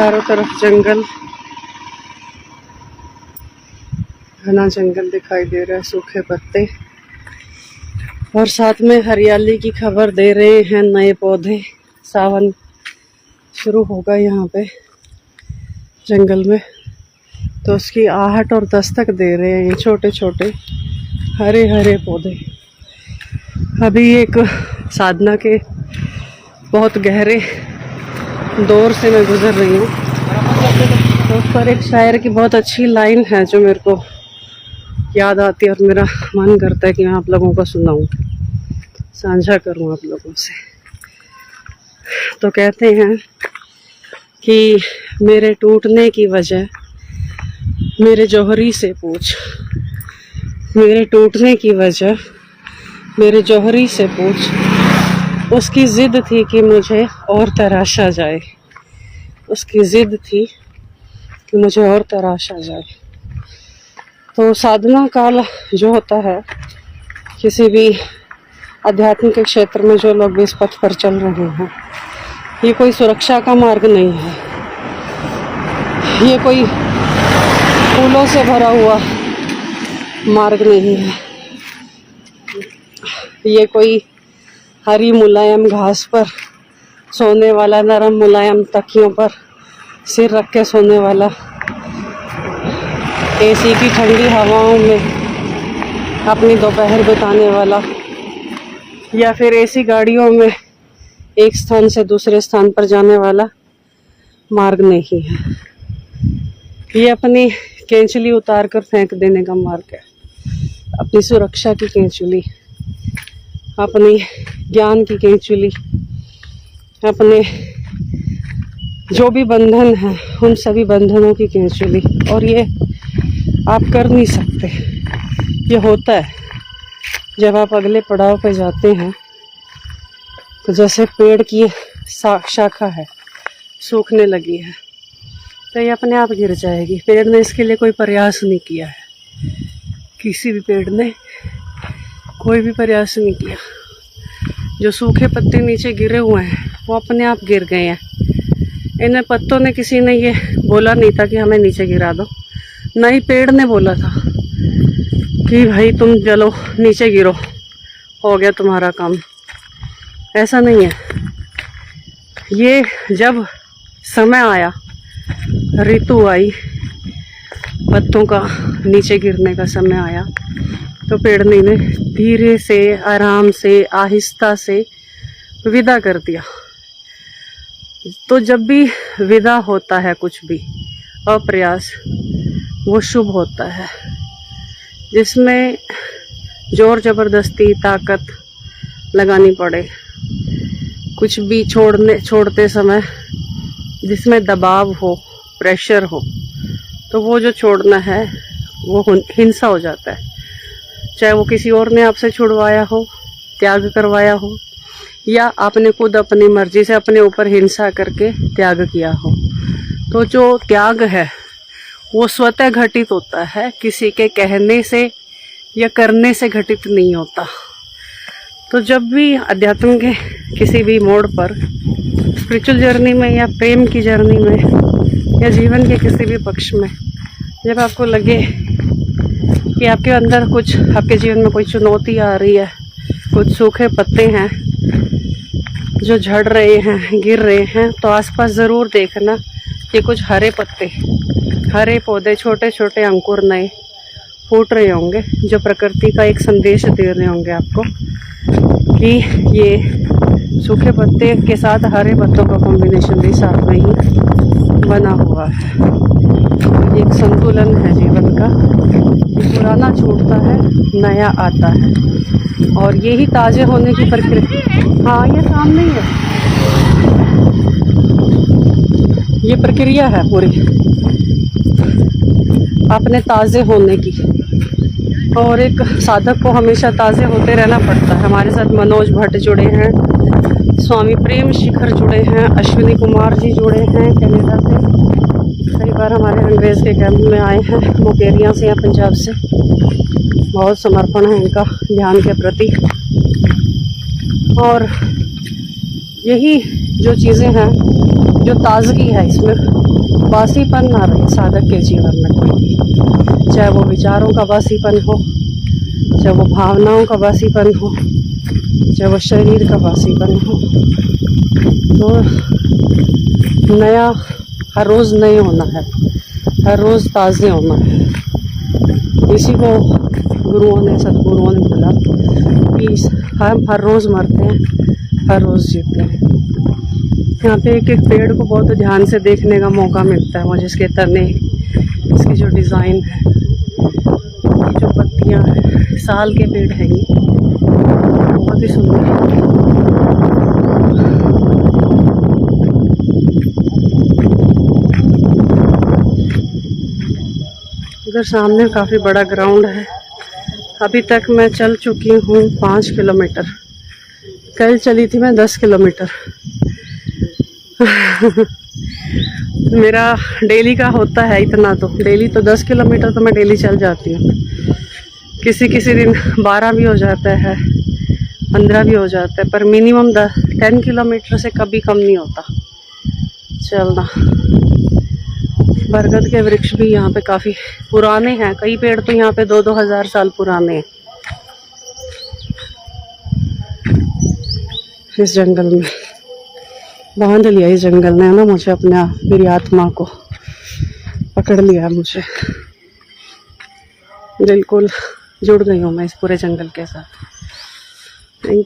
चारों तरफ जंगल, घना जंगल दिखाई दे रहा है, सूखे पत्ते और साथ में हरियाली की खबर दे रहे हैं नए पौधे। सावन शुरू होगा यहाँ पे जंगल में, तो उसकी आहट और दस्तक दे रहे हैं ये छोटे छोटे हरे हरे पौधे। अभी एक साधना के बहुत गहरे दौर से मैं गुजर रही हूँ, तो उस पर एक शायर की बहुत अच्छी लाइन है जो मेरे को याद आती है और मेरा मन करता है कि मैं आप लोगों को सुनाऊं, साझा करूं आप लोगों से। तो कहते हैं कि मेरे टूटने की वजह मेरे जौहरी से पूछ, मेरे टूटने की वजह मेरे जौहरी से पूछ, उसकी ज़िद थी कि मुझे और तराशा जाए, उसकी ज़िद थी कि मुझे और तराशा जाए। तो साधना काल जो होता है, किसी भी आध्यात्म के क्षेत्र में जो लोग भी इस पथ पर चल रहे हैं, ये कोई सुरक्षा का मार्ग नहीं है, ये कोई फूलों से भरा हुआ मार्ग नहीं है, ये कोई हरी मुलायम घास पर सोने वाला, नरम मुलायम तकियों पर सिर रख के सोने वाला, एसी की ठंडी हवाओं में अपनी दोपहर बिताने वाला, या फिर एसी गाड़ियों में एक स्थान से दूसरे स्थान पर जाने वाला मार्ग नहीं है। ये अपनी केंचुली उतार कर फेंक देने का मार्ग है, अपनी सुरक्षा की केंचुली, अपनी ज्ञान की केंचुली, अपने जो भी बंधन हैं उन सभी बंधनों की केंचुली। और ये आप कर नहीं सकते, ये होता है जब आप अगले पड़ाव पे जाते हैं। तो जैसे पेड़ की शाखा है, सूखने लगी है, तो ये अपने आप गिर जाएगी। पेड़ ने इसके लिए कोई प्रयास नहीं किया है, किसी भी पेड़ ने कोई भी प्रयास नहीं किया। जो सूखे पत्ते नीचे गिरे हुए हैं वो अपने आप गिर गए हैं। इन्हें पत्तों ने, किसी ने ये बोला नहीं था कि हमें नीचे गिरा दो, ना ही पेड़ ने बोला था कि भाई तुम चलो नीचे गिरो, हो गया तुम्हारा काम। ऐसा नहीं है। ये जब समय आया, ऋतु आई, पत्तों का नीचे गिरने का समय आया, तो पेड़ ने इन्हें धीरे से, आराम से, आहिस्ता से विदा कर दिया। तो जब भी विदा होता है कुछ भी अप्रयास, वो शुभ होता है। जिसमें जोर जबरदस्ती ताकत लगानी पड़े, कुछ भी छोड़ते समय जिसमें दबाव हो, प्रेशर हो, तो वो जो छोड़ना है वो हिंसा हो जाता है। चाहे वो किसी और ने आपसे छुड़वाया हो, त्याग करवाया हो, या आपने खुद अपनी मर्जी से अपने ऊपर हिंसा करके त्याग किया हो। तो जो त्याग है वो स्वतः घटित होता है, किसी के कहने से या करने से घटित नहीं होता। तो जब भी अध्यात्म के किसी भी मोड़ पर, स्पिरिचुअल जर्नी में या प्रेम की जर्नी में या जीवन के किसी भी पक्ष में, जब आपको लगे कि आपके अंदर कुछ, आपके जीवन में कोई चुनौती आ रही है, कुछ सूखे पत्ते हैं जो झड़ रहे हैं, गिर रहे हैं, तो आसपास ज़रूर देखना कि कुछ हरे पत्ते, हरे पौधे, छोटे छोटे अंकुर नए फूट रहे होंगे, जो प्रकृति का एक संदेश दे रहे होंगे आपको कि ये सूखे पत्ते के साथ हरे पत्तों का कॉम्बिनेशन भी साथ में ही बना हुआ है। ये एक संतुलन है जीवन का, पुराना छूटता है, नया आता है, और यही ताज़े होने की प्रक्रिया। हाँ, ये सामने ही है, ये प्रक्रिया है पूरी अपने ताज़े होने की। और एक साधक को हमेशा ताज़े होते रहना पड़ता है। हमारे साथ मनोज भट्ट जुड़े हैं, स्वामी प्रेम शिखर जुड़े हैं, अश्विनी कुमार जी जुड़े हैं कनाडा से, कई बार हमारे अंग्रेज़ के कैंप में आए हैं, मुकेरिया से या पंजाब से। बहुत समर्पण है इनका ध्यान के प्रति। और यही जो चीज़ें हैं, जो ताज़गी है इसमें, बासीपन ना रहे साधक के जीवन में कोई भी, चाहे वो विचारों का बासीपन हो, चाहे वो भावनाओं का बासीपन हो, चाहे वो शरीर का बासीपन हो। तो नया हर रोज़ नए होना है, हर रोज़ ताज़े होना है। इसी को गुरुओं ने, सदगुरुओं ने बोला कि हम हर रोज़ मरते हैं, हर रोज़ जीते हैं। यहाँ पे एक एक पेड़ को बहुत ध्यान से देखने का मौका मिलता है मुझे। इसके तने, इसकी जो डिज़ाइन है, ये जो पत्तियाँ हैं, साल के पेड़ हैं ये, बहुत ही सुंदर है। उधर सामने काफ़ी बड़ा ग्राउंड है। अभी तक मैं चल चुकी हूँ 5 किलोमीटर। कल चली थी मैं 10 किलोमीटर। मेरा डेली का होता है इतना, तो डेली तो 10 किलोमीटर तो मैं डेली चल जाती हूँ। किसी किसी दिन 12 भी हो जाता है, 15 भी हो जाता है, पर मिनिमम 10 किलोमीटर से कभी कम नहीं होता चलना। बरगद के वृक्ष भी यहाँ पे काफ़ी पुराने हैं, कई पेड़ तो यहाँ पे 2-2 हज़ार साल पुराने हैं। इस जंगल में बांध लिया, इस जंगल ने ना मुझे, अपने मेरी आत्मा को पकड़ लिया मुझे। बिल्कुल जुड़ गई हूँ मैं इस पूरे जंगल के साथ। Thank you.